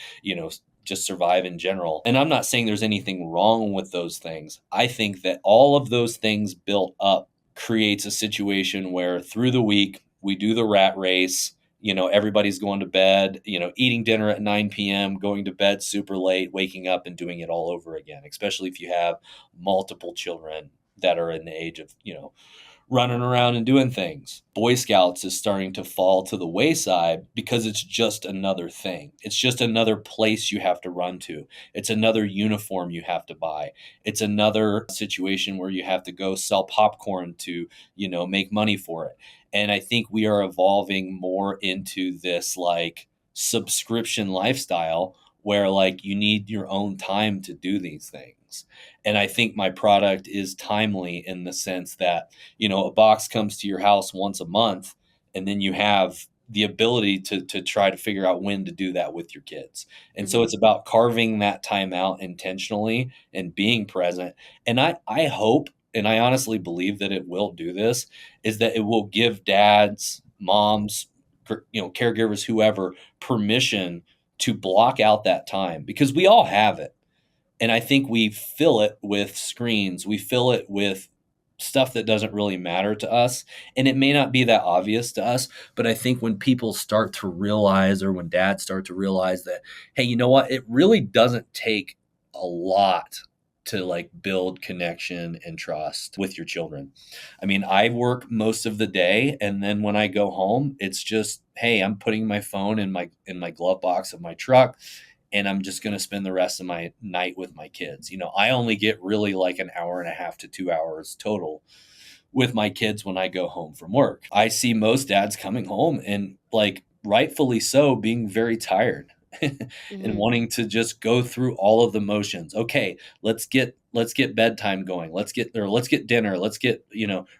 just survive in general. And I'm not saying there's anything wrong with those things. I think that all of those things built up creates a situation where through the week we do the rat race. Everybody's going to bed, eating dinner at 9 p.m., going to bed super late, waking up and doing it all over again, especially if you have multiple children that are in the age of, running around and doing things. Boy Scouts is starting to fall to the wayside because it's just another thing. It's just another place you have to run to. It's another uniform you have to buy. It's another situation where you have to go sell popcorn to, make money for it. And I think we are evolving more into this like subscription lifestyle where like you need your own time to do these things. And I think my product is timely in the sense that, a box comes to your house once a month, and then you have the ability to try to figure out when to do that with your kids. And so Mhm. it's about carving that time out intentionally and being present. And I hope, and I honestly believe that it will do this, is that it will give dads, moms, caregivers, whoever, permission to block out that time, because we all have it. And I think we fill it with screens. We fill it with stuff that doesn't really matter to us. And it may not be that obvious to us, but I think when people start to realize, or when dads start to realize that, hey, you know what? It really doesn't take a lot to like build connection and trust with your children. I mean, I work most of the day, and then when I go home, it's just, hey, I'm putting my phone in my glove box of my truck, and I'm just going to spend the rest of my night with my kids. I only get really like an hour and a half to 2 hours total with my kids when I go home from work. I see most dads coming home and, like, rightfully so, being very tired and Mhm. wanting to just go through all of the motions. Okay, let's get bedtime going. Let's get dinner. Let's get,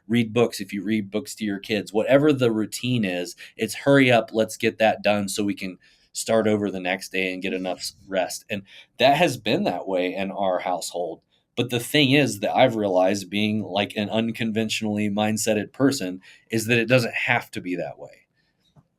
read books if you read books to your kids. Whatever the routine is, it's hurry up, let's get that done so we can start over the next day and get enough rest. And that has been that way in our household But the thing is that I've realized, being like an unconventionally mindseted person, is that it doesn't have to be that way.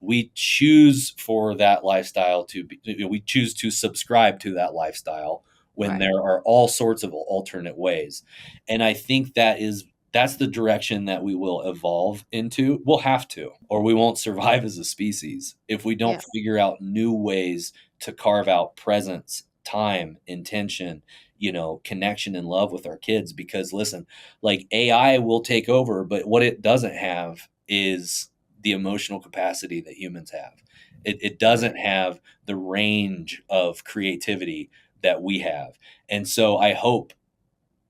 We choose for that lifestyle to be, we choose to subscribe to that lifestyle when Right. there are all sorts of alternate ways. And I think that's the direction that we will evolve into. We'll have to, or we won't survive as a species if we Yeah. don't figure out new ways to carve out presence, time, intention, connection and love with our kids. Because listen, like, AI will take over, but what it doesn't have is the emotional capacity that humans have. It Right. doesn't have the range of creativity that we have. And so I hope,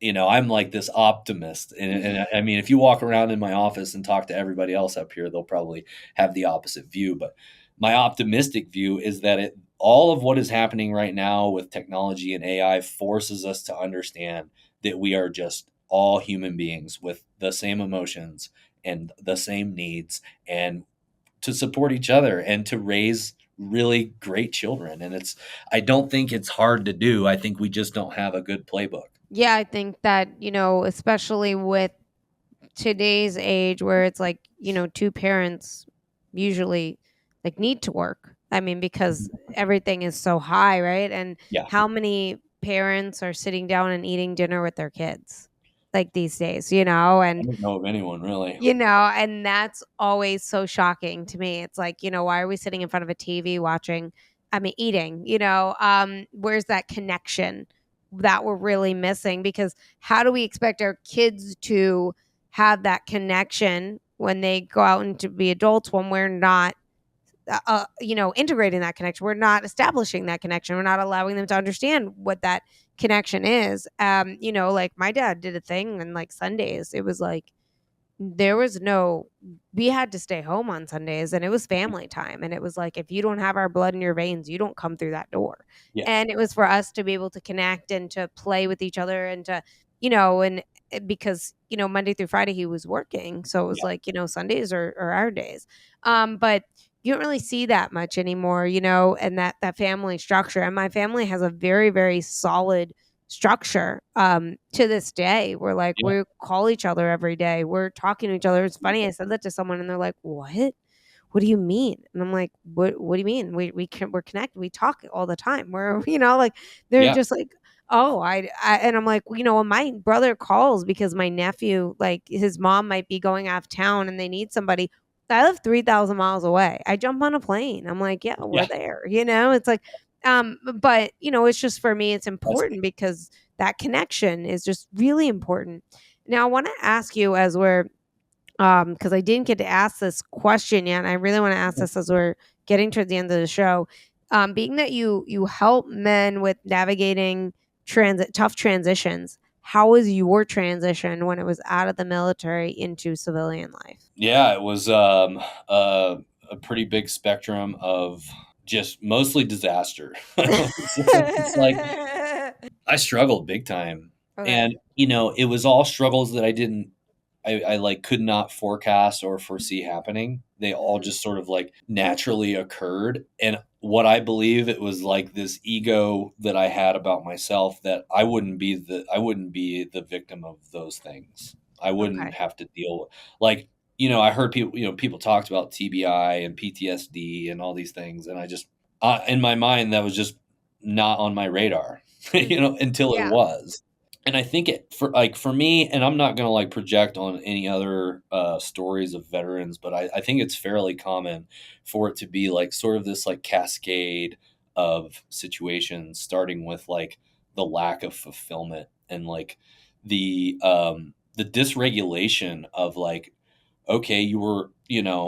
I'm like this optimist. And I mean, if you walk around in my office and talk to everybody else up here, they'll probably have the opposite view. But my optimistic view is that all of what is happening right now with technology and AI forces us to understand that we are just all human beings with the same emotions and the same needs, and to support each other and to raise really great children. And I don't think it's hard to do. I think we just don't have a good playbook. Yeah, I think that, especially with today's age where it's like, two parents usually like need to work. I mean, because Mhm. everything is so high, right? And Yeah. how many parents are sitting down and eating dinner with their kids like these days, I and don't know of anyone really. and that's always so shocking to me. It's like, why are we sitting in front of a TV watching, I mean, eating, where's that connection that we're really missing? Because how do we expect our kids to have that connection when they go out and to be adults when we're not integrating that connection? We're not establishing that connection. We're not allowing them to understand what that connection is. Like my dad did a thing and like Sundays, it was like there was no we had to stay home on Sundays and it was family time, and it was like if you don't have our blood in your veins, you don't come through that door. Yeah. And it was for us to be able to connect and to play with each other and to, and because, Monday through Friday he was working. So it was Yeah. like, Sundays are our days. But you don't really see that much anymore, and that family structure. And my family has a very, very solid structure to this day. We're like, Yeah. we call each other every day, we're talking to each other. It's funny, I said that to someone and they're like, what do you mean? And I'm like, what do you mean? We're connected, we talk all the time, we're like, they're Yeah. just like, oh, and I'm like, when my brother calls because my nephew, like his mom might be going out of town and they need somebody. I live 3,000 miles away. I jump on a plane. I'm like, yeah, we're Yeah. there. It's like, but it's just for me, it's That's important because that connection is just really important. Now, I want to ask you as we're, because I didn't get to ask this question yet, and I really want to ask this as we're getting towards the end of the show. Being that you help men with navigating tough transitions, how was your transition when it was out of the military into civilian life? Yeah, it was a pretty big spectrum of just mostly disaster. So it's like I struggled big time. Okay. And, it was all struggles that I like could not forecast or foresee happening. They all Mhm. just sort of like naturally occurred. And what I believe, it was like this ego that I had about myself, that I wouldn't be the victim of those things. I wouldn't Okay. have to deal with, like, I heard people talked about TBI and PTSD and all these things, and I just, in my mind, that was just not on my radar, Mhm. until it Yeah. was. And I think for me, and I'm not gonna like project on any other stories of veterans, but I think it's fairly common for it to be like sort of this like cascade of situations, starting with like the lack of fulfillment and like the dysregulation of like, okay, you were,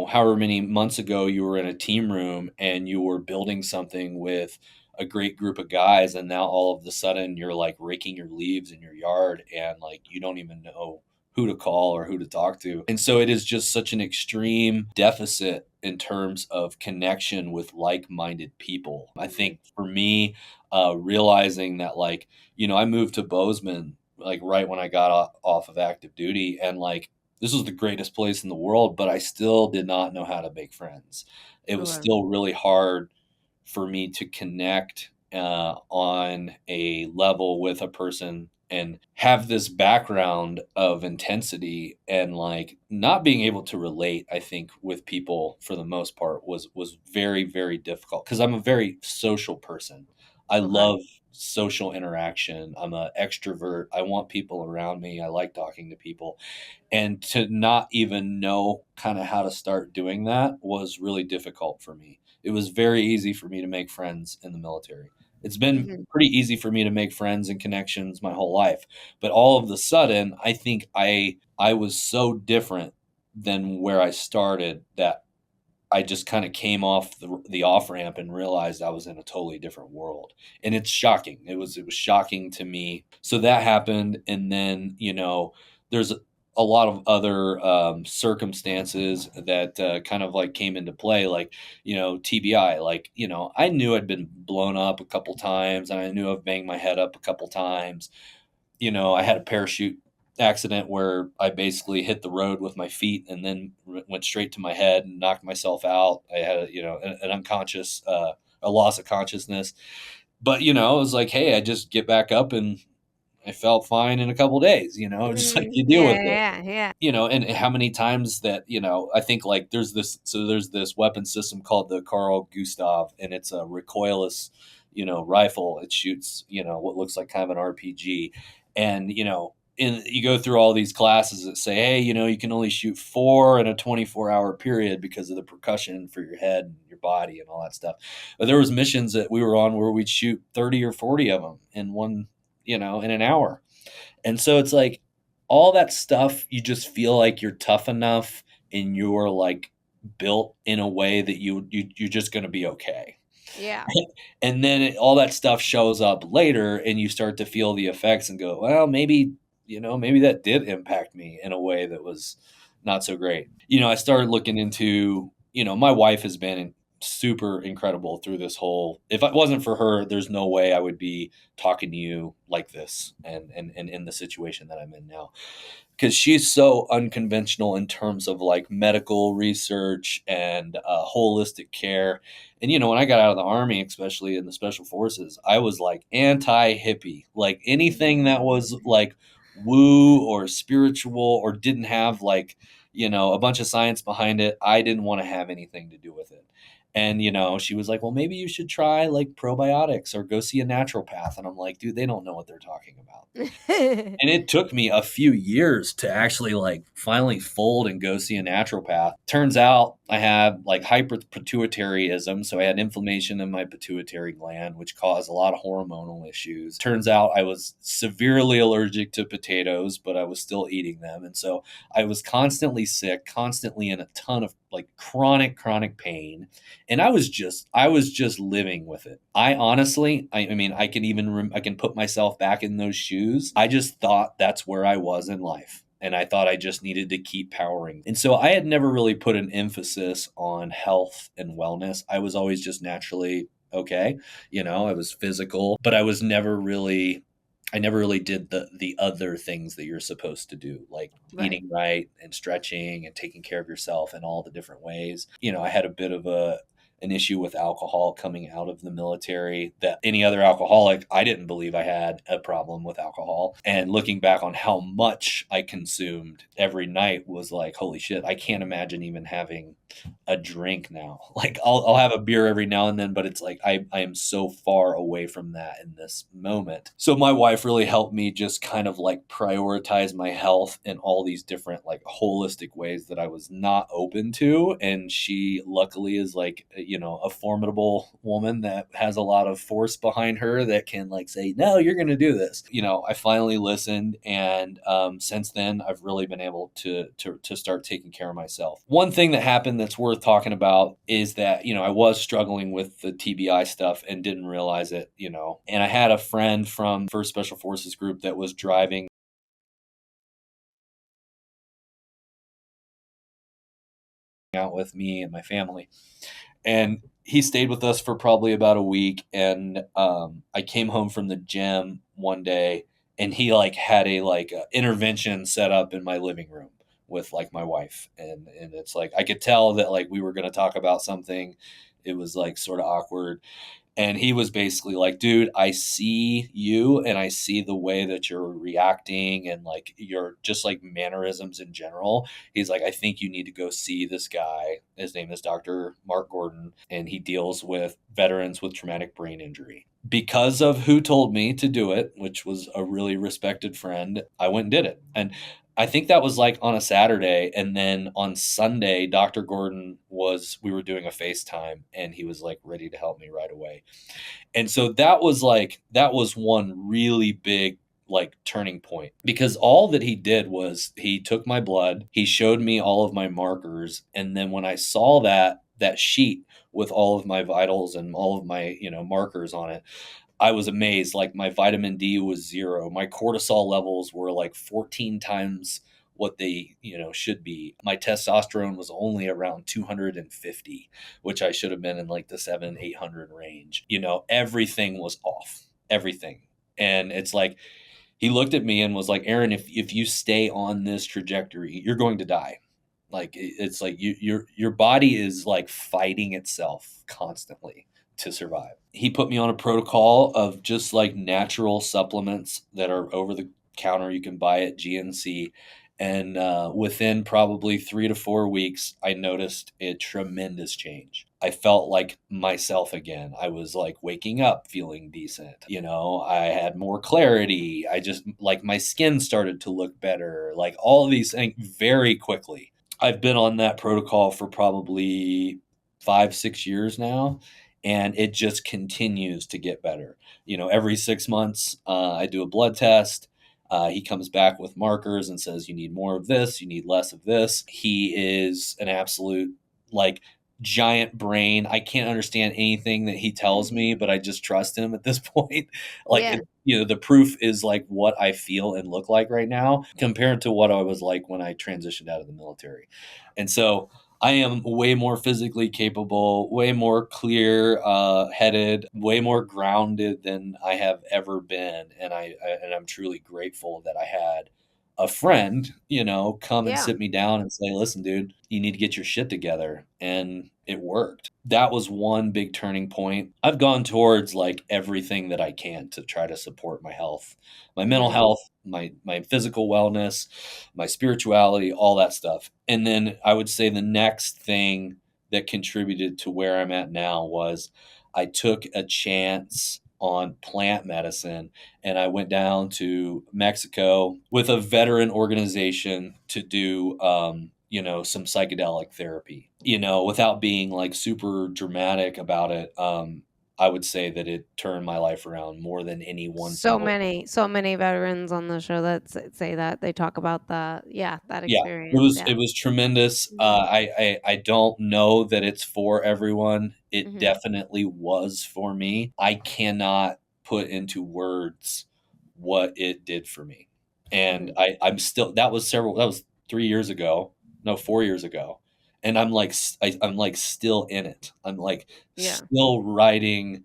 however many months ago you were in a team room and you were building something with a great group of guys, and now all of a sudden you're like raking your leaves in your yard, and like you don't even know who to call or who to talk to. And so it is just such an extreme deficit in terms of connection with like-minded people. I Mhm. think for me, realizing that, like, I moved to Bozeman like right when I got off of active duty, and like this was the greatest place in the world, but I still did not know how to make friends. It was Okay. still really hard for me to connect on a level with a person and have this background of intensity and like not being able to relate, I think, with people for the most part was very, very difficult because I'm a very social person. I Okay. love social interaction. I'm an extrovert. I want people around me. I like talking to people. And to not even know kind of how to start doing that was really difficult for me. It was very easy for me to make friends in the military. It's been Hmm. pretty easy for me to make friends and connections my whole life. But all of the sudden, I think I was so different than where I started that I just kind of came off the off ramp and realized I was in a totally different world. And it's shocking. It was shocking to me. So that happened, and then there's a lot of other circumstances that kind of like came into play, like TBI. Like I knew I'd been blown up a couple times, and I knew I've banged my head up a couple times. I had a parachute accident where I basically hit the road with my feet and then went straight to my head and knocked myself out. I had, an unconscious, a loss of consciousness. But, it was like, hey, I just get back up and I felt fine in a couple days, just like you deal with Yeah, it. yeah, yeah. And how many times that I think like there's this weapon system called the Carl Gustav, and it's a recoilless rifle. It shoots what looks like kind of an RPG, and you go through all these classes that say, hey, you can only shoot 4 in a 24-hour period because of the percussion for your head and your body and all that stuff. But there was missions that we were on where we'd shoot 30 or 40 of them in one in an hour. And so it's like all that stuff, you just feel like you're tough enough and you're like built in a way that you're just going to be okay. Yeah. And then all that stuff shows up later and you start to feel the effects and go, well, maybe that did impact me in a way that was not so great. I started looking into, my wife has been super incredible through this whole, if it wasn't for her, there's no way I would be talking to you like this and in the situation that I'm in now, because she's so unconventional in terms of like medical research and holistic care. And when I got out of the army, especially in the special forces, I was like anti hippie, like anything that was like woo or spiritual or didn't have like a bunch of science behind it. I didn't want to have anything to do with it. And she was like, well, maybe you should try like probiotics or go see a naturopath. And I'm like, dude, they don't know what they're talking about. And it took me a few years to actually like finally fold and go see a naturopath. Turns out I had like hyperpituitaryism. So I had inflammation in my pituitary gland, which caused a lot of hormonal issues. Turns out I was severely allergic to potatoes, but I was still eating them. And so I was constantly sick, constantly in a ton of like chronic pain. And I was just living with it. I honestly, I mean, I can put myself back in those shoes. I just thought that's where I was in life. And I thought I just needed to keep powering. And so I had never really put an emphasis on health and wellness. I was always just naturally okay. I was physical, but I never really did the other things that you're supposed to do, like Right. eating right and stretching and taking care of yourself in all the different ways. I had a bit of an issue with alcohol coming out of the military that any other alcoholic, I didn't believe I had a problem with alcohol. And looking back on how much I consumed every night was like, holy shit, I can't imagine even having a drink now. Like I'll have a beer every now and then, but it's like I am so far away from that in this moment. So my wife really helped me just kind of like prioritize my health in all these different like holistic ways that I was not open to. And she luckily is like, a formidable woman that has a lot of force behind her that can like say, no, you're going to do this. I finally listened. And since then, I've really been able to start taking care of myself. One thing that happened that's worth talking about is that, I was struggling with the TBI stuff and didn't realize it, and I had a friend from First Special Forces group that was driving out with me and my family. And he stayed with us for probably about a week. And I came home from the gym one day and he like had a intervention set up in my living room with like my wife. And it's like, I could tell that like we were going to talk about something. It was like sort of awkward. And he was basically like, dude, I see you and I see the way that you're reacting and like your just like mannerisms in general. He's like, I think you need to go see this guy. His name is Dr. Mark Gordon, and he deals with veterans with traumatic brain injury. Because of who told me to do it, which was a really respected friend, I went and did it. And I think that was like on a Saturday. And then on Sunday, Dr. Gordon we were doing a FaceTime and he was like ready to help me right away. And so that was one really big like turning point, because all that he did was he took my blood, he showed me all of my markers. And then when I saw that sheet with all of my vitals and all of my, markers on it, I was amazed. Like my vitamin D was 0. My cortisol levels were like 14 times what they, should be. My testosterone was only around 250, which I should have been in like the 700-800 range. Everything was off. Everything. And it's like he looked at me and was like, Aaron, if you stay on this trajectory, you're going to die. Like it's like your body is like fighting itself constantly to survive. He put me on a protocol of just like natural supplements that are over the counter. You can buy at GNC. And within probably 3 to 4 weeks, I noticed a tremendous change. I felt like myself again. I was like waking up feeling decent. I had more clarity. I just like my skin started to look better, like all of these things very quickly. I've been on that protocol for probably 5, 6 years now, and it just continues to get better. Every 6 months, I do a blood test. He comes back with markers and says, you need more of this, you need less of this. He is an absolute like giant brain. I can't understand anything that he tells me, but I just trust him at this point. Like, Yeah. the proof is like what I feel and look like right now compared to what I was like when I transitioned out of the military. And so I am way more physically capable, way more clear headed, way more grounded than I have ever been. And I'm truly grateful that I had a friend, come and Yeah. sit me down and say, listen, dude, you need to get your shit together. And it worked. That was one big turning point. I've gone towards like everything that I can to try to support my health, my mental Mhm. health, my physical wellness, my spirituality, all that stuff. And then I would say the next thing that contributed to where I'm at now was I took a chance on plant medicine, and I went down to Mexico with a veteran organization to do some psychedelic therapy. Without being like super dramatic about it, I would say that it turned my life around more than any one So single. many, so many veterans on the show that say that they talk about that Yeah, experience. it Yeah. was tremendous. Mhm. I don't know that it's for everyone. It Mhm. definitely was for me. I cannot put into words what it did for me. And Mhm. I'm still that was 3 years ago. No, 4 years ago. And I'm like I'm like still in it. I'm like Yeah. still riding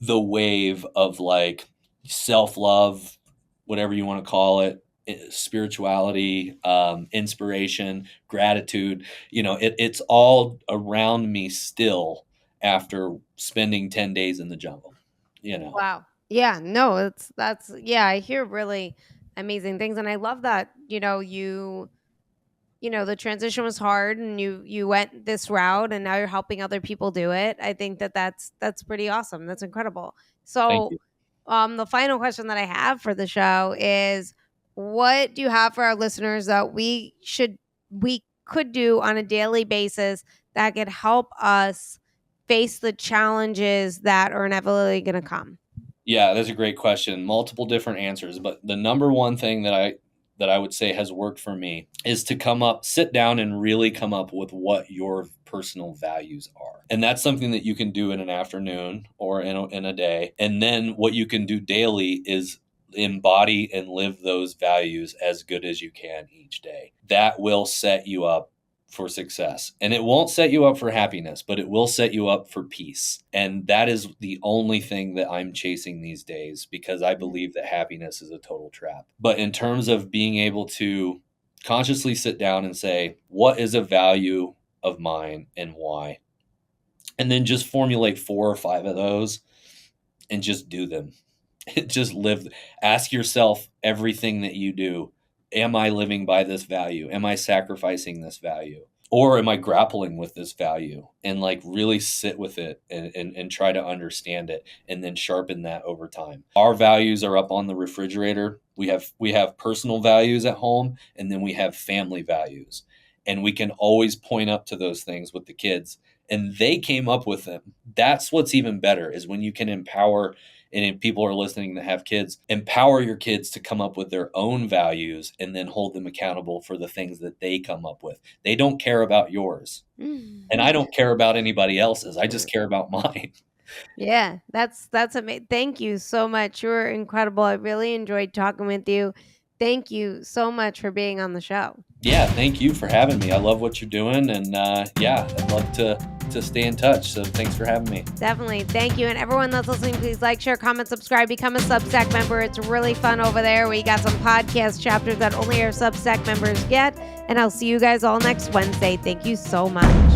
the wave of like self-love, whatever you want to call it, spirituality, inspiration, gratitude. It's all around me still after spending 10 days in the jungle. Wow. Yeah, no, that's yeah, I hear really amazing things, and I love that, the transition was hard and you went this route and now you're helping other people do it. I think that's pretty awesome. That's incredible. Thank So, you. the final question that I have for the show is, what do you have for our listeners that we could do on a daily basis that could help us face the challenges that are inevitably going to come? Yeah, that's a great question. Multiple different answers, but the number one thing that I would say has worked for me is to sit down and really come up with what your personal values are. And that's something that you can do in an afternoon or in a day. And then what you can do daily is embody and live those values as good as you can each day. That will set you up for success. And it won't set you up for happiness, but it will set you up for peace. And that is the only thing that I'm chasing these days, because I Mhm. believe that happiness is a total trap. But in terms of being able to consciously sit down and say, what is a value of mine and why? And then just formulate 4 or 5 of those and just do them. Just live. Ask yourself everything that you do. Am I living by this value? Am I sacrificing this value? Or am I grappling with this value? And like really sit with it and try to understand it and then sharpen that over time. Our values are up on the refrigerator. We have personal values at home, and then we have family values. And we can always point up to those things with the kids, and they came up with them. That's what's even better, is when you can empower, and if people are listening that have kids, empower your kids to come up with their own values and then hold them accountable for the things that they come up with. They don't care about yours. And I don't care about anybody else's. I just care about mine. Yeah, that's amazing. Thank you so much. You were incredible. I really enjoyed talking with you. Thank you so much for being on the show. Yeah, thank you for having me. I love what you're doing, and yeah, I'd love to stay in touch. So thanks for having me. Definitely. Thank you. And everyone that's listening, please like, share, comment, subscribe, become a Substack member. It's really fun over there. We got some podcast chapters that only our Substack members get. And I'll see you guys all next Wednesday. Thank you so much.